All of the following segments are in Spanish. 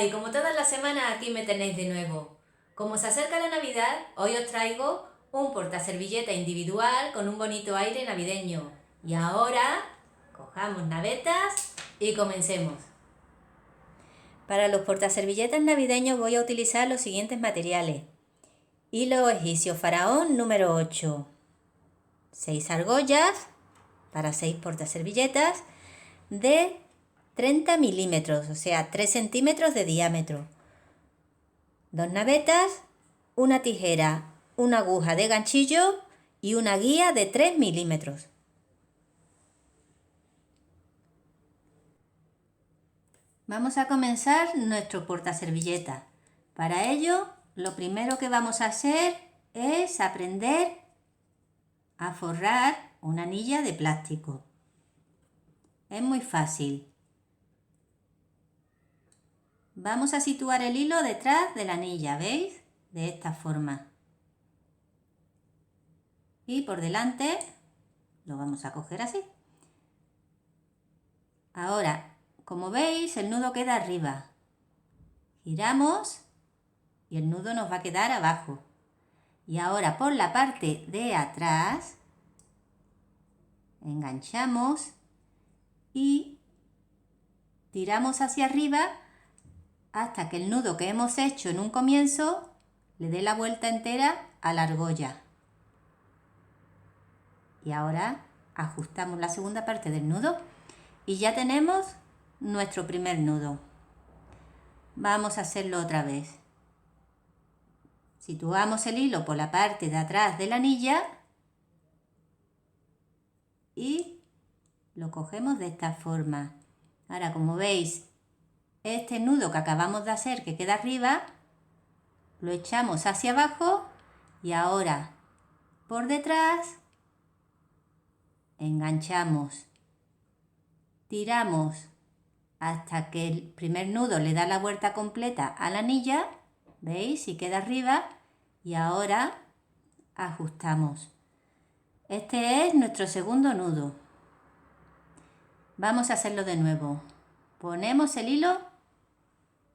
Hola, y como todas las semanas aquí me tenéis de nuevo. Como se acerca la Navidad, hoy os traigo un portaservilleta individual con un bonito aire navideño. Y ahora, cojamos navetas y comencemos. Para los portaservilletas navideños voy a utilizar los siguientes materiales. Hilo egipcio faraón número 8. 6 argollas para 6 portaservilletas de 30 milímetros, o sea, 3 centímetros de diámetro. 2 navetas, una tijera, una aguja de ganchillo y una guía de 3 milímetros. Vamos a comenzar nuestro portaservilletas. Para ello, lo primero que vamos a hacer es aprender a forrar una anilla de plástico. Es muy fácil. Vamos a situar el hilo detrás de la anilla, ¿veis? De esta forma. Y por delante lo vamos a coger así. Ahora, como veis, el nudo queda arriba. Giramos y el nudo nos va a quedar abajo. Y ahora por la parte de atrás enganchamos y tiramos hacia arriba hasta que el nudo que hemos hecho en un comienzo le dé la vuelta entera a la argolla. Y ahora ajustamos la segunda parte del nudo y ya tenemos nuestro primer nudo. Vamos a hacerlo otra vez. Situamos el hilo por la parte de atrás de la anilla y lo cogemos de esta forma. Ahora, como veis, este nudo que acabamos de hacer que queda arriba, lo echamos hacia abajo y ahora por detrás enganchamos, tiramos hasta que el primer nudo le da la vuelta completa a la anilla, ¿veis? Y queda arriba y ahora ajustamos. Este es nuestro segundo nudo. Vamos a hacerlo de nuevo. Ponemos el hilo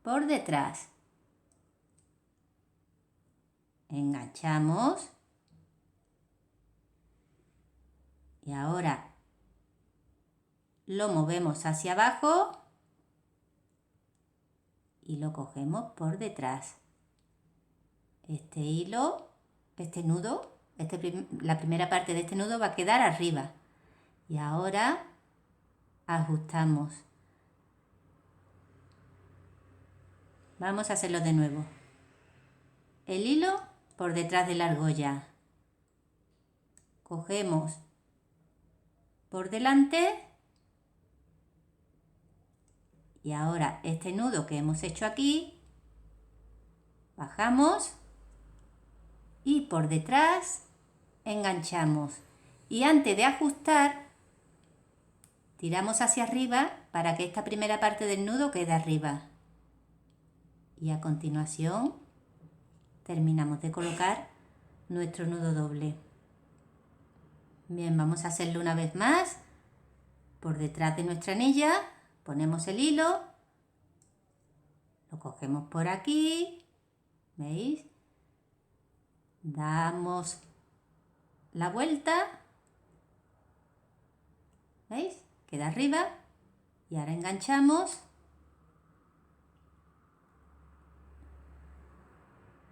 por detrás. Enganchamos. Y ahora lo movemos hacia abajo y lo cogemos por detrás. Este hilo, este nudo, la primera parte de este nudo va a quedar arriba. Y ahora ajustamos. Vamos a hacerlo de nuevo. El hilo por detrás de la argolla. Cogemos por delante y ahora este nudo que hemos hecho aquí, bajamos y por detrás enganchamos. Y antes de ajustar, tiramos hacia arriba para que esta primera parte del nudo quede arriba. Y a continuación terminamos de colocar nuestro nudo doble. Bien, vamos a hacerlo una vez más. Por detrás de nuestra anilla ponemos el hilo, lo cogemos por aquí, ¿veis? Damos la vuelta, ¿veis? Queda arriba y ahora enganchamos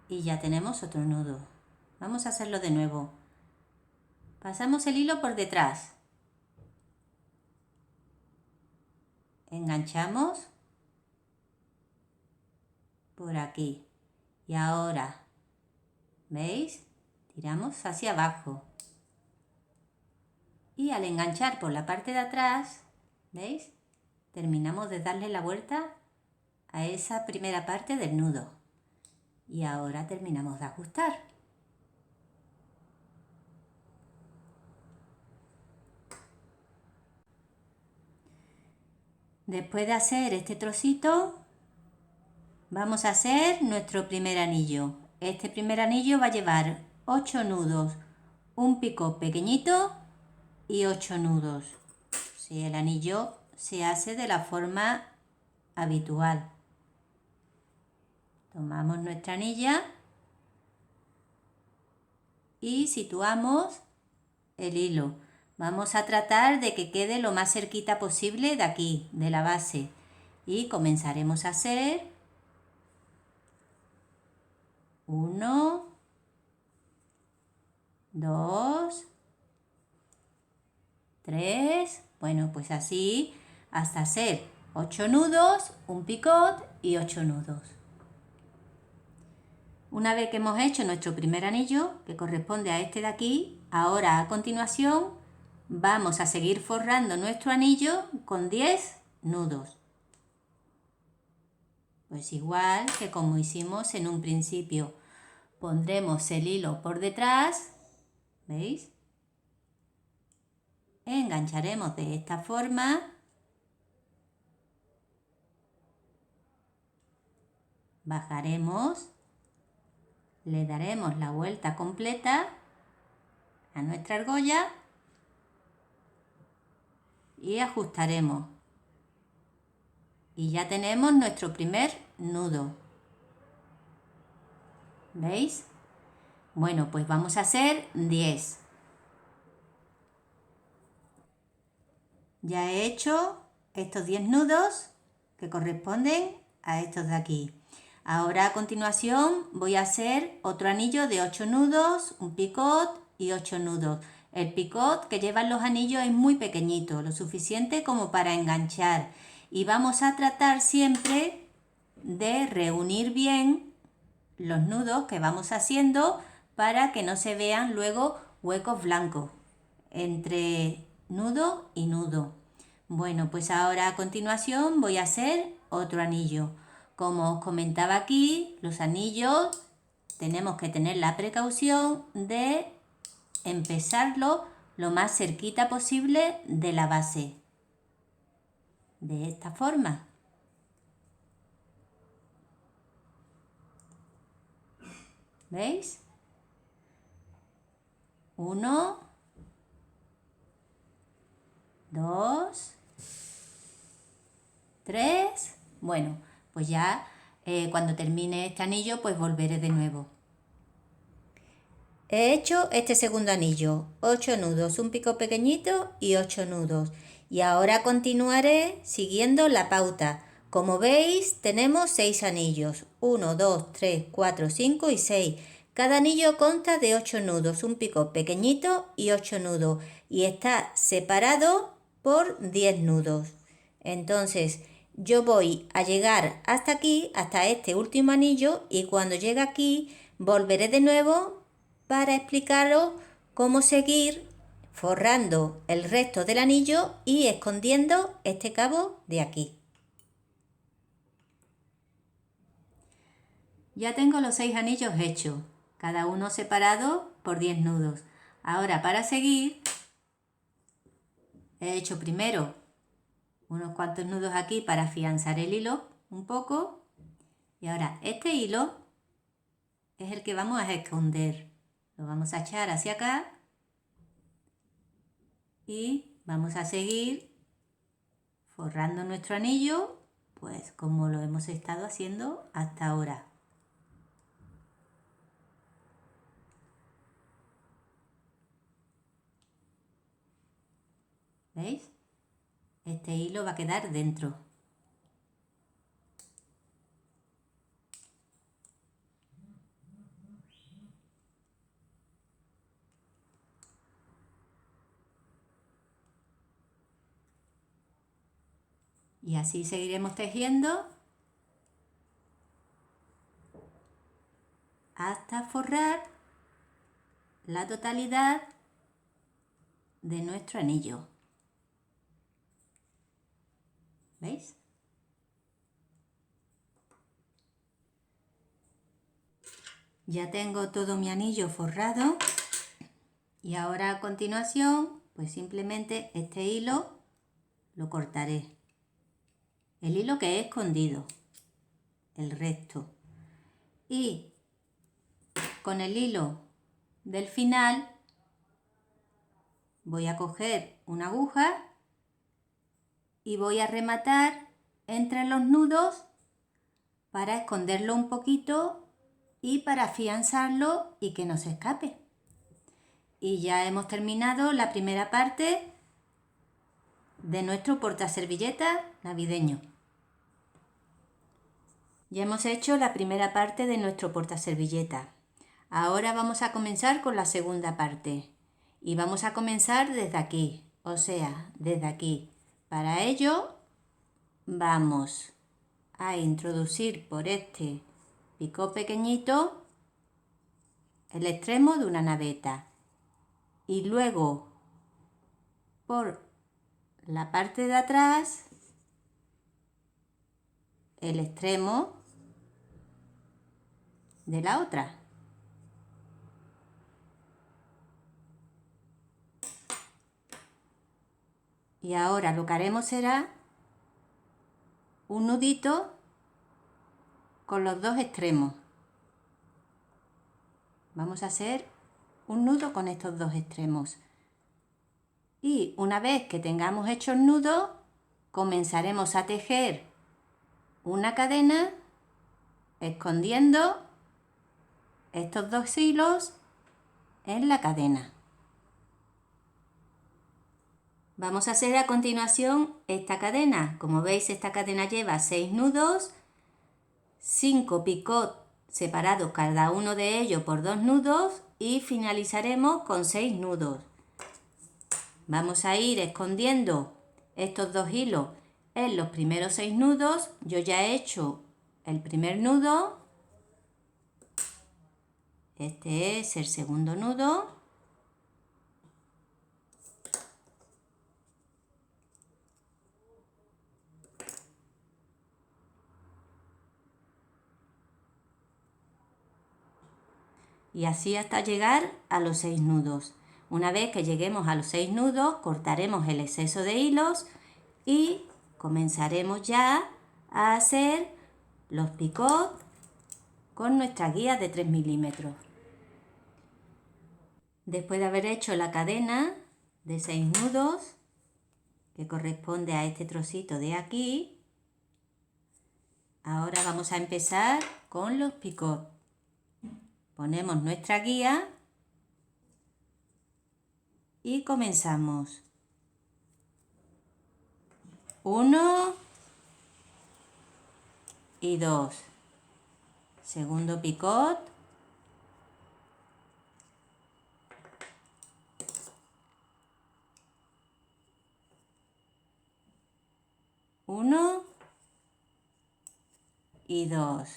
y ya tenemos otro nudo. Vamos a hacerlo de nuevo. Pasamos el hilo por detrás, enganchamos por aquí y ahora, ¿veis? Tiramos hacia abajo y al enganchar por la parte de atrás, ¿veis? Terminamos de darle la vuelta a esa primera parte del nudo y ahora terminamos de ajustar. Después de hacer este trocito, vamos a hacer nuestro primer anillo. Este primer anillo va a llevar 8 nudos, un picot pequeñito y 8 nudos. Si el anillo se hace de la forma habitual. Tomamos nuestra anilla y situamos el hilo. Vamos a tratar de que quede lo más cerquita posible de aquí, de la base. Y comenzaremos a hacer 1, 2, 3, bueno, pues así hasta hacer 8 nudos, un picot y 8 nudos. Una vez que hemos hecho nuestro primer anillo, que corresponde a este de aquí, ahora a continuación vamos a seguir forrando nuestro anillo con 10 nudos. Pues igual que como hicimos en un principio. Pondremos el hilo por detrás, ¿veis? Engancharemos de esta forma. Bajaremos. Le daremos la vuelta completa a nuestra argolla y ajustaremos. Y ya tenemos nuestro primer nudo. ¿Veis? Bueno, pues vamos a hacer 10. Ya he hecho estos 10 nudos que corresponden a estos de aquí. Ahora a continuación voy a hacer otro anillo de 8 nudos, un picot y 8 nudos. El picot que llevan los anillos es muy pequeñito, lo suficiente como para enganchar. Y vamos a tratar siempre de reunir bien los nudos que vamos haciendo para que no se vean luego huecos blancos entre nudo y nudo. Bueno, pues ahora a continuación voy a hacer otro anillo. Como os comentaba aquí, los anillos tenemos que tener la precaución de empezarlo lo más cerquita posible de la base. De esta forma. ¿Veis? 1, 2, 3. Bueno, pues ya cuando termine este anillo, pues volveré de nuevo. He hecho este segundo anillo, 8 nudos, un pico pequeñito y 8 nudos. Y ahora continuaré siguiendo la pauta. Como veis, tenemos 6 anillos. 1, 2, 3, 4, 5 y 6. Cada anillo consta de 8 nudos, un pico pequeñito y 8 nudos. Y está separado por 10 nudos. Entonces, yo voy a llegar hasta aquí, hasta este último anillo, y cuando llegue aquí, volveré de nuevo para explicaros cómo seguir forrando el resto del anillo y escondiendo este cabo de aquí. Ya tengo los 6 anillos hechos, cada uno separado por 10 nudos. Ahora para seguir he hecho primero unos cuantos nudos aquí para afianzar el hilo un poco y ahora este hilo es el que vamos a esconder. Lo vamos a echar hacia acá y vamos a seguir forrando nuestro anillo, pues como lo hemos estado haciendo hasta ahora. ¿Veis? Este hilo va a quedar dentro. Y así seguiremos tejiendo hasta forrar la totalidad de nuestro anillo. ¿Veis? Ya tengo todo mi anillo forrado y ahora a continuación pues simplemente este hilo lo cortaré. El hilo que he escondido, el resto. Y con el hilo del final voy a coger una aguja y voy a rematar entre los nudos para esconderlo un poquito y para afianzarlo y que no se escape. Y ya hemos terminado la primera parte de nuestro portaservilletas navideño. Ya hemos hecho la primera parte de nuestro portaservilletas. Ahora vamos a comenzar con la segunda parte. Y vamos a comenzar desde aquí, o sea, desde aquí. Para ello vamos a introducir por este picot pequeñito el extremo de una naveta. Y luego por la parte de atrás el extremo de la otra. Y ahora lo que haremos será un nudito con los dos extremos. Vamos a hacer un nudo con estos dos extremos. Y una vez que tengamos hecho el nudo, comenzaremos a tejer una cadena escondiendo estos dos hilos en la cadena. Vamos a hacer a continuación esta cadena. Como veis, esta cadena lleva 6 nudos, 5 picot separados cada uno de ellos por 2 nudos y finalizaremos con 6 nudos. Vamos a ir escondiendo estos dos hilos en los primeros 6 nudos. Yo ya he hecho el primer nudo. Este es el segundo nudo. Y así hasta llegar a los 6 nudos. Una vez que lleguemos a los 6 nudos, cortaremos el exceso de hilos y comenzaremos ya a hacer los picots con nuestra guía de 3 milímetros. Después de haber hecho la cadena de 6 nudos, que corresponde a este trocito de aquí, ahora vamos a empezar con los picots. Ponemos nuestra guía y comenzamos. 1 y 2. Segundo picot. Uno y 2.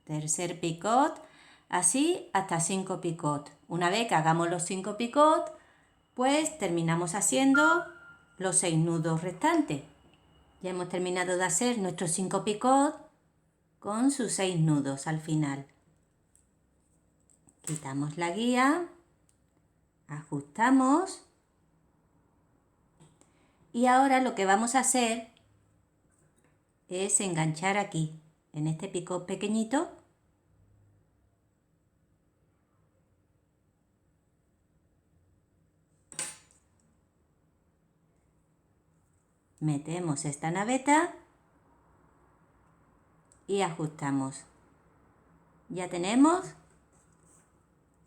Tercer picot. Así hasta 5 picot. Una vez que hagamos los 5 picot, pues terminamos haciendo los 6 nudos restantes. Ya hemos terminado de hacer nuestros 5 picot con sus 6 nudos al final. Quitamos la guía, ajustamos y ahora lo que vamos a hacer es enganchar aquí, en este picot pequeñito. Metemos esta naveta y ajustamos. Ya tenemos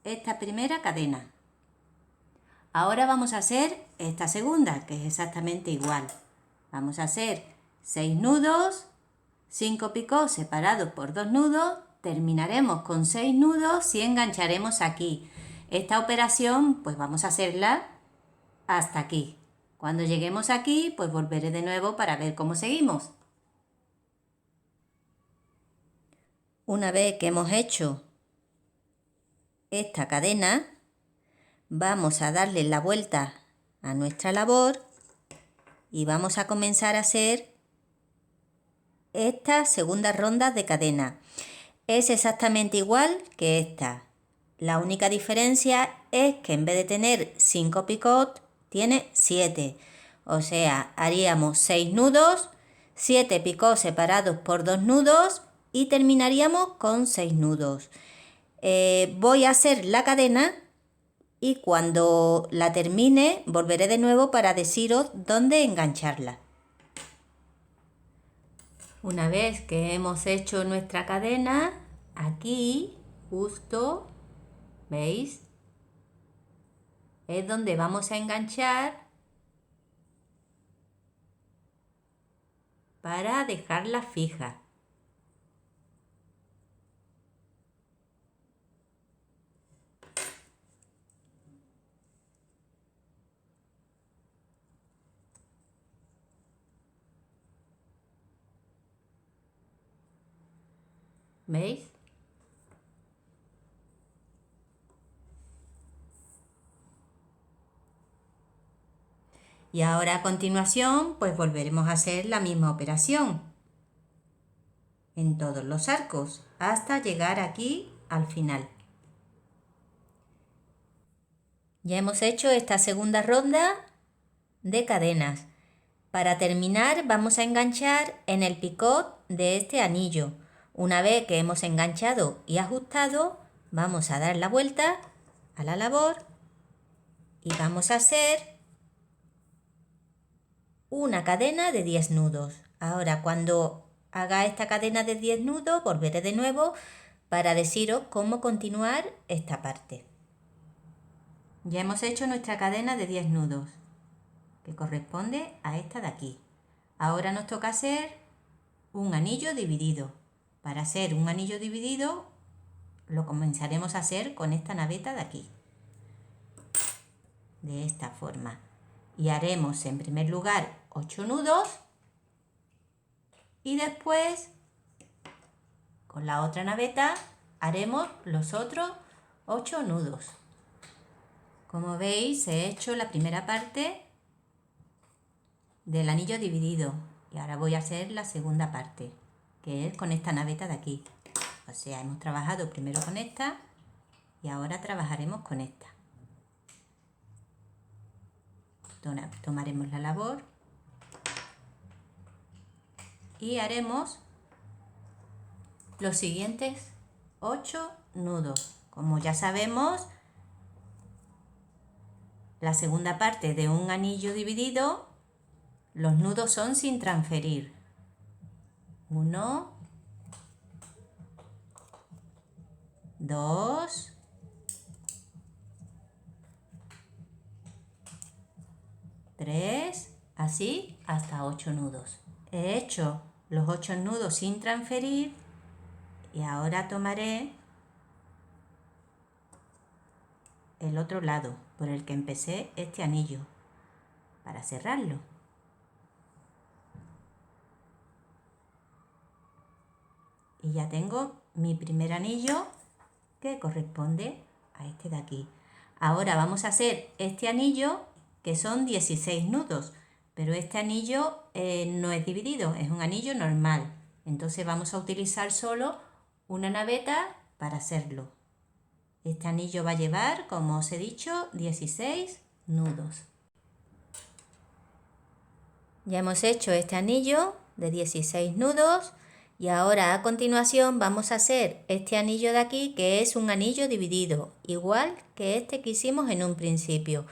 esta primera cadena. Ahora vamos a hacer esta segunda, que es exactamente igual. Vamos a hacer 6 nudos, 5 picots separados por 2 nudos, terminaremos con 6 nudos y engancharemos aquí. Esta operación pues vamos a hacerla hasta aquí. Cuando lleguemos aquí, pues volveré de nuevo para ver cómo seguimos. Una vez que hemos hecho esta cadena, vamos a darle la vuelta a nuestra labor y vamos a comenzar a hacer esta segunda ronda de cadena. Es exactamente igual que esta. La única diferencia es que en vez de tener 5 picots, tiene 7. O sea, haríamos 6 nudos, 7 picots separados por 2 nudos y terminaríamos con 6 nudos. Voy a hacer la cadena y cuando la termine volveré de nuevo para deciros dónde engancharla. Una vez que hemos hecho nuestra cadena, aquí justo, ¿veis? Es donde vamos a enganchar para dejarla fija. ¿Veis? Y ahora a continuación, pues volveremos a hacer la misma operación en todos los arcos hasta llegar aquí al final. Ya hemos hecho esta segunda ronda de cadenas. Para terminar vamos a enganchar en el picot de este anillo. Una vez que hemos enganchado y ajustado, vamos a dar la vuelta a la labor y vamos a hacer una cadena de 10 nudos. Ahora cuando haga esta cadena de 10 nudos volveré de nuevo para deciros cómo continuar esta parte. Ya hemos hecho nuestra cadena de 10 nudos, que corresponde a esta de aquí. Ahora nos toca hacer un anillo dividido. Para hacer un anillo dividido lo comenzaremos a hacer con esta naveta de aquí, de esta forma. Y haremos en primer lugar 8 nudos y después con la otra naveta haremos los otros 8 nudos. Como veis, he hecho la primera parte del anillo dividido y ahora voy a hacer la segunda parte, que es con esta naveta de aquí. O sea, hemos trabajado primero con esta y ahora trabajaremos con esta. Tomaremos la labor y haremos los siguientes 8 nudos. Como ya sabemos, la segunda parte de un anillo dividido, los nudos son sin transferir. 1, 2, 3, así hasta 8 nudos. He hecho los 8 nudos sin transferir y ahora tomaré el otro lado por el que empecé este anillo para cerrarlo. Y ya tengo mi primer anillo que corresponde a este de aquí. Ahora vamos a hacer este anillo que son 16 nudos, pero este anillo no es dividido, es un anillo normal. Entonces vamos a utilizar solo una naveta para hacerlo. Este anillo va a llevar, como os he dicho, 16 nudos. Ya hemos hecho este anillo de 16 nudos y ahora a continuación vamos a hacer este anillo de aquí, que es un anillo dividido, igual que este que hicimos en un principio.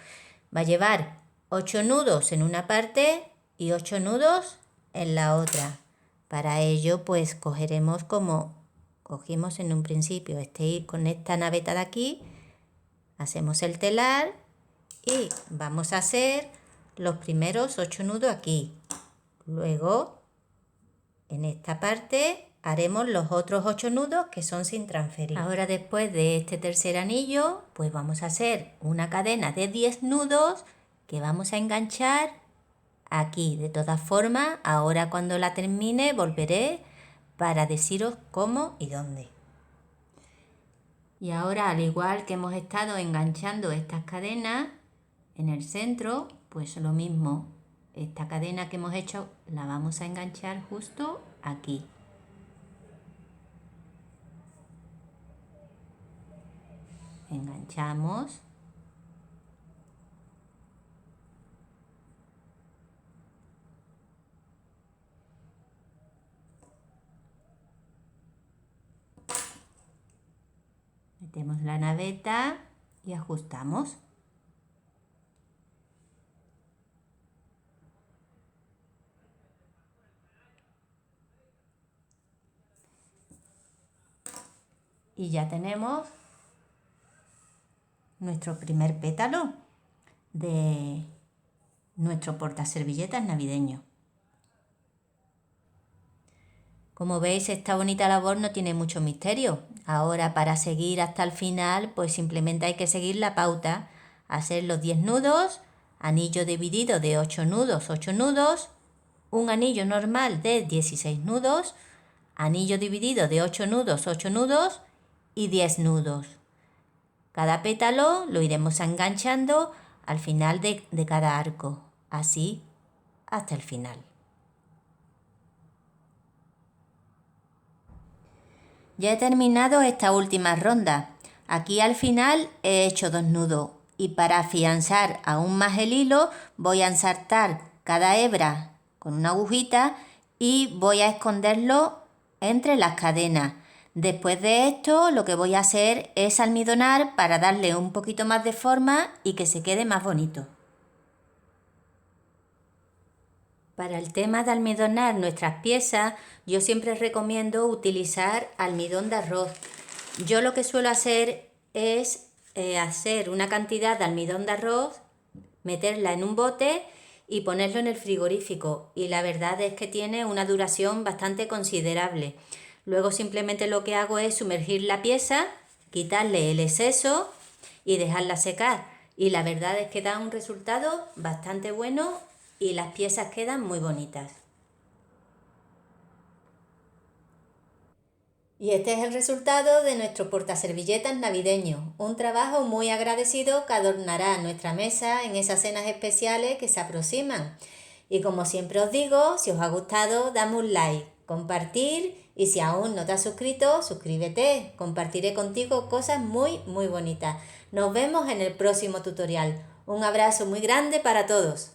Va a llevar 8 nudos en una parte y 8 nudos en la otra. Para ello pues cogeremos como cogimos en un principio con esta naveta de aquí, hacemos el telar y vamos a hacer los primeros 8 nudos aquí. Luego en esta parte haremos los otros 8 nudos que son sin transferir. Ahora después de este tercer anillo pues vamos a hacer una cadena de 10 nudos que vamos a enganchar aquí. De todas formas, ahora cuando la termine volveré para deciros cómo y dónde. Y ahora, al igual que hemos estado enganchando estas cadenas en el centro, pues lo mismo. Esta cadena que hemos hecho la vamos a enganchar justo aquí. Enganchamos. Metemos la naveta y ajustamos. Y ya tenemos nuestro primer pétalo de nuestro portaservilletas navideño. Como veis, esta bonita labor no tiene mucho misterio. Ahora, para seguir hasta el final, pues simplemente hay que seguir la pauta. Hacer los 10 nudos, anillo dividido de 8 nudos, un anillo normal de 16 nudos, anillo dividido de 8 nudos y 10 nudos. Cada pétalo lo iremos enganchando al final de cada arco, así hasta el final. Ya he terminado esta última ronda. Aquí al final he hecho 2 nudos y para afianzar aún más el hilo voy a ensartar cada hebra con una agujita y voy a esconderlo entre las cadenas. Después de esto lo que voy a hacer es almidonar para darle un poquito más de forma y que se quede más bonito. Para el tema de almidonar nuestras piezas, yo siempre recomiendo utilizar almidón de arroz. Yo lo que suelo hacer es hacer una cantidad de almidón de arroz, meterla en un bote y ponerlo en el frigorífico. Y la verdad es que tiene una duración bastante considerable. Luego simplemente lo que hago es sumergir la pieza, quitarle el exceso y dejarla secar. Y la verdad es que da un resultado bastante bueno y las piezas quedan muy bonitas. Y este es el resultado de nuestro portaservilletas navideño, un trabajo muy agradecido que adornará nuestra mesa en esas cenas especiales que se aproximan. Y como siempre os digo, si os ha gustado, dame un like, compartir y si aún no te has suscrito, suscríbete, compartiré contigo cosas muy bonitas. Nos vemos en el próximo tutorial. Un abrazo muy grande para todos.